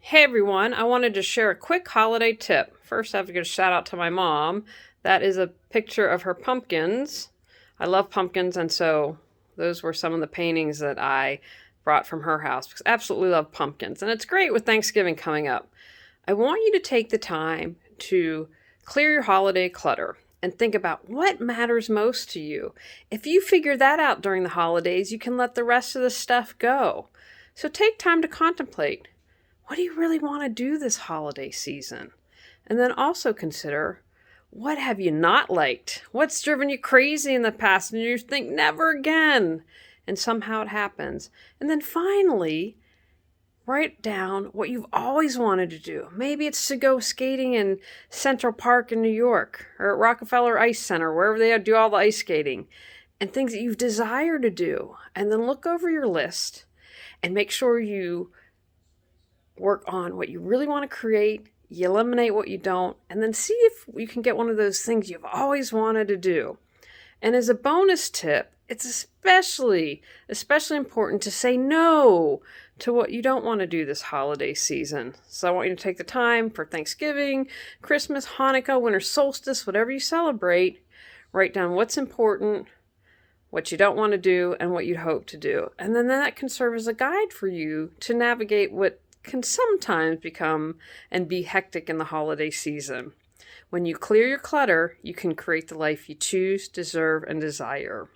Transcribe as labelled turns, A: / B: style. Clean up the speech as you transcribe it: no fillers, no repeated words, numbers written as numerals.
A: Hey everyone, I wanted to share a quick holiday tip. First, I have to give a shout out to my mom. That is a picture of her pumpkins. I love pumpkins, and so those were some of the paintings that I brought from her house because I absolutely love pumpkins. And it's great with Thanksgiving coming up. I want you to take the time to clear your holiday clutter and think about what matters most to you. If you figure that out during the holidays, you can let the rest of the stuff go. So take time to contemplate. What do you really want to do this holiday season? And then also consider, what have you not liked? What's driven you crazy in the past and you think never again? And somehow it happens. And then finally, write down what you've always wanted to do. Maybe it's to go skating in Central Park in New York or at Rockefeller Ice Center, wherever they do all the ice skating, and things that you've desired to do. And then look over your list and make sure you work on what you really want to create, you eliminate what you don't, and then see if you can get one of those things you've always wanted to do. And as a bonus tip, it's especially important to say no to what you don't want to do this holiday season. So I want you to take the time for Thanksgiving, Christmas, Hanukkah, winter solstice, whatever you celebrate, write down what's important, what you don't want to do, and what you'd hope to do. And then that can serve as a guide for you to navigate what can sometimes become and be hectic in the holiday season. When you clear your clutter, you can create the life you choose, deserve, and desire.